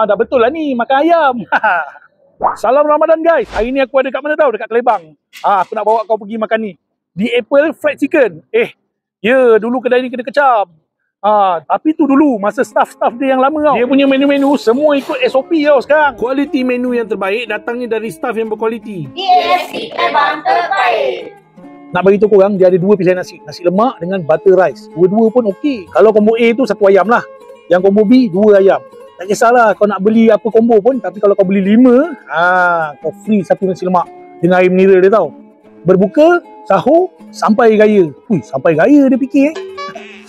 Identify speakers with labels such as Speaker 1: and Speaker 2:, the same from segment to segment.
Speaker 1: Dah betul lah ni makan ayam. Salam Ramadan guys. Hari ni aku ada kat mana tahu? Dekat Kelebang. Aku nak bawa kau pergi makan ni. The Apple Fried Chicken. Dulu kedai ni kena kecam. Tapi tu dulu masa staff-staff dia yang lama tau. Dia punya menu-menu semua ikut SOP tau sekarang. Kualiti menu yang terbaik datangnya dari staff yang berkualiti.
Speaker 2: KFC Kelebang terbaik.
Speaker 1: Nak bagi tahu korang, dia ada dua pilihan nasi. Nasi lemak dengan butter rice. Dua-dua pun okey. Kalau combo A tu satu ayam lah. Yang combo B dua ayam. Tak kisahlah kau nak beli apa combo pun. Tapi kalau kau beli 5, kau free satu nasi lemak dengan air mineral dia tau. Berbuka, sahur, sampai raya. Sampai raya dia fikir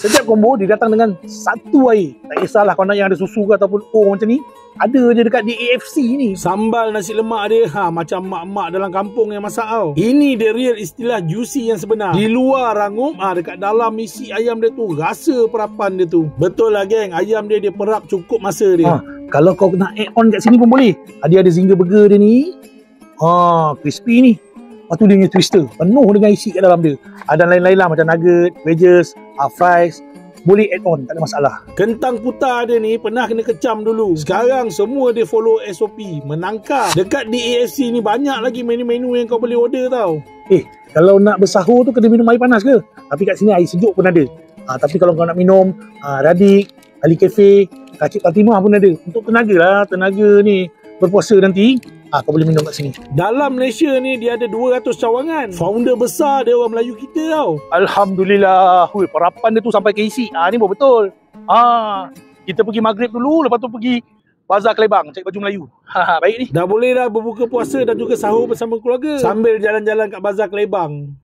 Speaker 1: Setiap combo dia datang dengan satu air. Tak kisahlah kau nak yang ada susu ke ataupun macam ni. Ada je dekat di AFC ni. Sambal nasi lemak dia macam mak-mak dalam kampung yang masak tau. Ini dia real istilah juicy yang sebenar. Di luar rangup, dekat dalam isi ayam dia tu rasa perapan dia tu. Betul lah geng, ayam dia perap cukup masa dia. Kalau kau nak add on kat sini pun boleh. Dia ada zinger burger dia ni. Crispy ni. Lepas tu dia punya twister penuh dengan isi kat dalam dia. Dan lain-lain lah macam nugget, wedges, fries. Boleh add on, tak ada masalah. Kentang putar dia ni pernah kena kecam dulu. Sekarang semua dia follow SOP. Menangkap. Dekat di AFC ni banyak lagi menu-menu yang kau boleh order tau. Kalau nak bersahur tu kena minum air panas ke? Tapi kat sini air sejuk pun ada. Tapi kalau kau nak minum Radik, Ali Cafe, Kacik Fatimah pun ada. Untuk tenaga lah. Tenaga ni berpuasa nanti, kau boleh minum kat sini. Dalam Malaysia ni dia ada 200 cawangan. Founder besar dia orang Melayu kita tau. Alhamdulillah. Perapan dia tu sampai ke isi. Ni pun betul. Kita pergi maghrib dulu, lepas tu pergi Bazar Kelebang cari baju Melayu. Baik ni. Dah boleh dah berbuka puasa dan juga sahur bersama keluarga sambil jalan-jalan kat Bazar Kelebang.